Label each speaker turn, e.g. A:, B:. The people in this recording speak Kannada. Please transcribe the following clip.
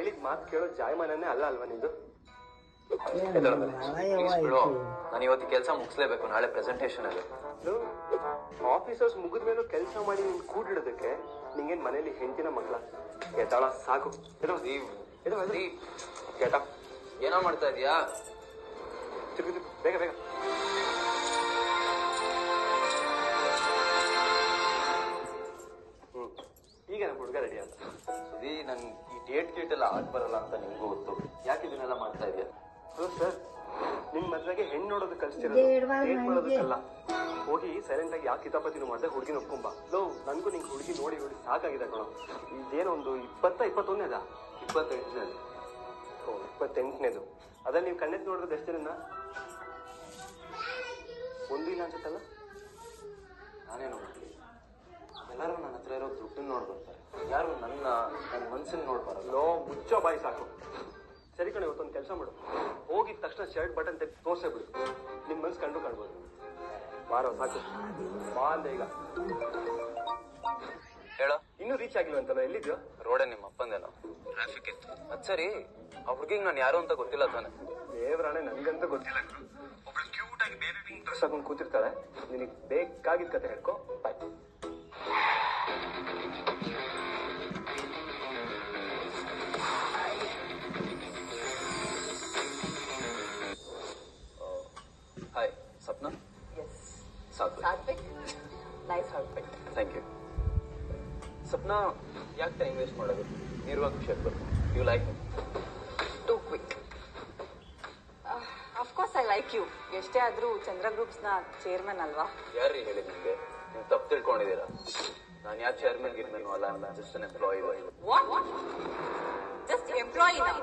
A: ಹೇಳಿದ ಮಾತು ಕೇಳೋ ಜಾಯಮಾನನೇ ಅಲ್ಲ ಅಲ್ವಾ ನಿಂದು?
B: ನಾನು ಇವತ್ತು ಕೆಲಸ ಮುಗಿಸ್ಲೇಬೇಕು, ನಾಳೆ ಪ್ರೆಸೆಂಟೇಷನ್ ಅಲ್ಲಿ.
A: ಆಫೀಸರ್ಸ್ ಮುಗಿದ ಮೇಲೂ ಕೆಲಸ ಮಾಡಿ ನಿನ್ ಕೂಡಿಡೋದಕ್ಕೆ ನಿಂಗೇನ್ ಮನೇಲಿ ಹೆಂಡತಿನ ಮಕ್ಕಳ? ಎದ್ದಾಳ ಸಾಕು.
B: ಏನೋ ಮಾಡ್ತಾ ಇದೀಯಾ?
A: ಬೇಗ ಬೇಗ. ಈಗ ನಮ್ಮ ಹುಡುಗ ರೆಡಿ ಅಂತ.
B: ನನ್ ಈ ಡೇಟ್ ಗೀಟ್ ಎಲ್ಲ ಆಗ್ ಬರಲ್ಲ ಅಂತ ನಿಮ್ಗೂ ಗೊತ್ತು, ಯಾಕೆ ಇದನ್ನೆಲ್ಲ ಮಾಡ್ತಾ ಇದೆಯಾ?
A: ಹಲೋ ಸರ್, ನಿಮ್ ಮದ್ವೆಗೆ ಹೆಣ್ಣು ನೋಡೋದು ಕಲಿಸ್ತಿರೋದು, ಡೇಟ್ ಮಾಡೋದಕ್ಕಲ್ಲ. ಹೋಗಿ ಸೈಲೆಂಟ್ ಆಗಿ ಯಾಕೆ ಕಿತಾಪತಿನೂ ಮಾಡ್ದೆ ಹುಡುಗಿನ ಒಪ್ಕೊಂಬ. ನನ್ಗೂ ನಿಂಗೆ ಹುಡುಗಿ ನೋಡಿ ನೋಡಿ ಸಾಕಾಗಿದೆ ಕಣೋ. ಇದೇನೋ ಒಂದು 21ನೇದ?
B: 28ನೇದು.
A: 28ನೇದು. ಅದ್ರಲ್ಲಿ ನೀವು ಕಣ್ಣೆತ್ ನೋಡಿರೋದು ಎಷ್ಟು ದಿನ? ಒಂದು ಇಲ್ಲ ಅನ್ಸುತ್ತಲ್ಲ?
B: ನಾನೇನು ಮಾಡ್ಲಿ, ಎಲ್ಲರೂ ನನ್ನ ಹತ್ರ ಇರೋ ದುಡ್ಡನ್ನ ನೋಡ್ಬರ್ತಾರೆ, ಯಾರು ನನ್ನ ಮನ್ಸನ್ನ ನೋಡ್ಬಾರಲ್ಲ.
A: ಮುಚ್ಚೋ ಬಾಯಿ ಸಾಕು. ಸರಿ ಕಣ, ಇವತ್ತೊಂದು ಕೆಲಸ ಮಾಡು. ಹೋಗಿದ ತಕ್ಷಣ ಶರ್ಟ್ ಬಟನ್ ತೆಗೆದು ತೋರ್ಸೇ ಬಿಡು. ನಿಮ್ ಮನ್ಸು ಕಂಡು ಕಾಣ್ಬೋದು. ಬಾರೋ ಸಾಕು, ಬಾ ಅಂದೆ ಈಗ.
B: ಹೇಳೋ,
A: ಇನ್ನೂ ರೀಚ್ ಆಗಿಲ್ವ ಅಂತಲ್ಲ? ಎಲ್ಲಿದ್ಯೋ?
B: ರೋಡೇ ನಿಮ್ಮ ಅಪ್ಪಂದೇನೋ, ಟ್ರಾಫಿಕ್ ಇತ್ತು. ಅದ್ ಸರಿ, ಆ ಹುಡುಗಿಗೆ ನಾನು ಯಾರು ಅಂತ ಗೊತ್ತಿಲ್ಲ ತಾನೆ?
A: ದೇವ್ರಾಣೆ, ನನ್ಗಂತೂ ಗೊತ್ತಿಲ್ಲ. ಒಬ್ಳು ಕ್ಯೂಟ್ ಆಗಿ ಬೇಬಿ ಪಿಂಕ್ ಡ್ರೆಸ್ ಹಾಕೊಂಡು ಕೂತಿರ್ತಾಳೆ. ನಿನಗೆ ಬೇಕಾಗಿದ್ದ ಕತೆ ಹೇಳ್ಕೊ. Bye.
B: Hi Sapna.
C: Satvik, nice outfit.
B: Thank you. Sapna, ಯಾಕೆ ಟೈಮ್ ವೇಸ್ಟ್ ಮಾಡೋದು? ನೀರುವಾಗ ಖುಷಿ ಆಗ್ಬೇಕು. You like me?
C: Too quick. Of course I like you. ಎಷ್ಟೇ ಆದ್ರೂ ಚಂದ್ರ ಗ್ರೂಪ್ಸ್ ನ ಚೇರ್ಮನ್ ಅಲ್ವಾ?
B: ಯಾರೀ ಹೇಳಿ ನಿಮ್ಗೆ? ನೀವು ತಪ್ಪು ತಿಳ್ಕೊಂಡಿದ್ದೀರಾ. ನಾನು ಯಾರು ಚೇರ್ಮನ್ ಗಿರ್ಮನ್ ಅಲ್ಲ, just an employee.
C: What? Just ಎಂಪ್ಲಾಯಿನಾ?